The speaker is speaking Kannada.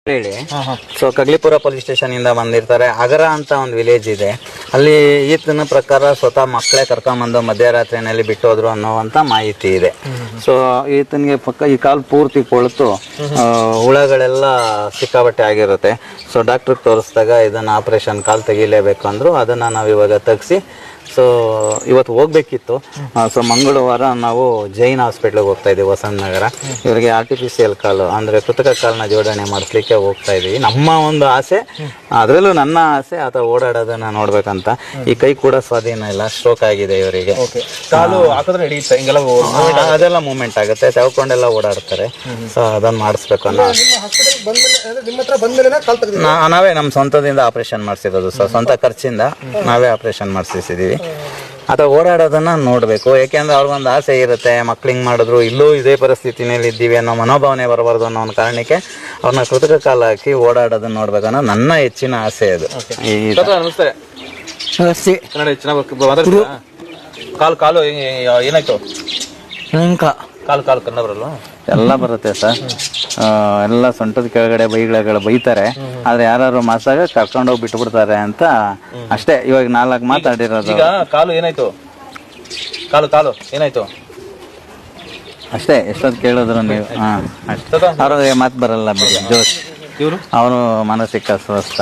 ಹೇಳಿ. ಸೊ ಕಗ್ಲಿಪುರ ಪೊಲೀಸ್ ಸ್ಟೇಷನ್ ಇಂದ ಬಂದಿರ್ತಾರೆ. ಅಗರ ಅಂತ ಒಂದು ವಿಲೇಜ್ ಇದೆ, ಅಲ್ಲಿ ಈತನ ಪ್ರಕಾರ ಸ್ವತಃ ಮಕ್ಕಳೇ ಕರ್ಕೊಂಬಂದು ಮಧ್ಯರಾತ್ರಿನಲ್ಲಿ ಬಿಟ್ಟೋದ್ರು ಅನ್ನೋವಂಥ ಮಾಹಿತಿ ಇದೆ. ಸೊ ಈತನಿಗೆ ಪಕ್ಕ ಈ ಕಾಲು ಪೂರ್ತಿ ಕೊಳ್ತು ಹುಳಗಳೆಲ್ಲ ಸಿಕ್ಕಾಬಟ್ಟೆ ಆಗಿರುತ್ತೆ. ಸೊ ಡಾಕ್ಟ್ರಿಗೆ ತೋರಿಸಿದಾಗ ಇದನ್ನು ಆಪರೇಷನ್ ಕಾಲು ತೆಗಿಲೇಬೇಕು ಅಂದರು. ಅದನ್ನು ನಾವು ಇವಾಗ ತೆಗೆಸಿ ಸೊ ಇವತ್ತು ಹೋಗ್ಬೇಕಿತ್ತು. ಸೊ ಮಂಗಳವಾರ ನಾವು ಜೈನ್ ಹಾಸ್ಪಿಟ್ಲಿಗೆ ಹೋಗ್ತಾ ಇದ್ದೀವಿ, ವಸಂತ ನಗರ. ಇವರಿಗೆ ಆರ್ಟಿಫಿಷಿಯಲ್ ಕಾಲು ಅಂದರೆ ಕೃತಕ ಕಾಲನ್ನ ಜೋಡಣೆ ಮಾಡಿಸ್ಲಿಕ್ಕೆ ಹೋಗ್ತಾ ಇದ್ದೀವಿ. ನಮ್ಮ ಒಂದು ಆಸೆ, ಅದರಲ್ಲೂ ನನ್ನ ಆಸೆ ಆತ ಓಡಾಡೋದನ್ನ ನೋಡ್ಬೇಕಂತ. ಈ ಕೈ ಕೂಡ ಸ್ವಾಧೀನ ಇಲ್ಲ, ಸ್ಟ್ರೋಕ್ ಆಗಿದೆ ಇವರಿಗೆ. ಕಾಲು ಹಾಕಿದ್ರೆ ಹಿಡಿಯುತ್ತೆ, ಹಿಂಗೆಲ್ಲ ಅದೆಲ್ಲ ಮೂವ್ಮೆಂಟ್ ಆಗುತ್ತೆ, ತೆವ್ಕೊಂಡೆಲ್ಲ ಓಡಾಡ್ತಾರೆ. ಸೊ ಅದನ್ನ ಮಾಡಿಸ್ಬೇಕು ಅನ್ನೋ ನಾವೇ ನಮ್ಮ ಸ್ವಂತದಿಂದ ಆಪರೇಷನ್ ಮಾಡಿಸಿರೋದು. ಸೊ ಸ್ವಂತ ಖರ್ಚಿಂದ ನಾವೇ ಆಪರೇಷನ್ ಮಾಡಿಸಿದ್ದೀವಿ. ಅಥವಾ ಓಡಾಡೋದನ್ನ ನೋಡಬೇಕು, ಯಾಕೆಂದ್ರೆ ಅವ್ರಿಗೊಂದು ಆಸೆ ಇರುತ್ತೆ, ಮಕ್ಳು ಹಿಂಗೆ ಮಾಡಿದ್ರು ಇಲ್ಲೂ ಇದೇ ಪರಿಸ್ಥಿತಿನಲ್ಲಿ ಇದ್ದೀವಿ ಅನ್ನೋ ಮನೋಭಾವನೆ ಬರಬಾರ್ದು ಅನ್ನೋ ಒಂದು ಕಾರಣಕ್ಕೆ ಅವ್ರನ್ನ ಕೃತಕ ಕಾಲ ಹಾಕಿ ಓಡಾಡೋದನ್ನ ನೋಡ್ಬೇಕನ್ನೋ ನನ್ನ ಹೆಚ್ಚಿನ ಆಸೆ ಅದು. ನಮಸ್ತೆ. ಕನ್ನಡ ಚೆನ್ನಾಗಿ ಕಾಲು ಕಾಲು ಏನಾಯ್ತು? ಕಾಲು ಕಾಲು ಕನ್ನಡ ಬರಲ್ಲ? ಎಲ್ಲ ಬರುತ್ತೆ ಸರ್, ಎಲ್ಲ ಸೊಂಟದ ಕೆಳಗಡೆ ಬೈತಾರೆ. ಆದ್ರೆ ಯಾರು ಮಾಸಾಗ ಕರ್ಕೊಂಡೋಗಿ ಬಿಟ್ಬಿಡ್ತಾರೆ ಅಂತ ಅಷ್ಟೇ. ಇವಾಗ 4 ಮಾತಾಡಿರೋದು. ಈಗ ಕಾಲು ಏನಾಯ್ತು? ಕಾಲು ಕಾಲು ಏನಾಯ್ತು ಅಷ್ಟೇ. ಎಷ್ಟೊತ್ತು ಕೇಳಿದ್ರು ನೀವು ಅಷ್ಟೇ. ಅವ್ರಿಗೆ ಮಾತು ಬರಲ್ಲ ಜೋಶ್. ಅವನು ಮಾನಸಿಕ ಸ್ವಸ್ಥ.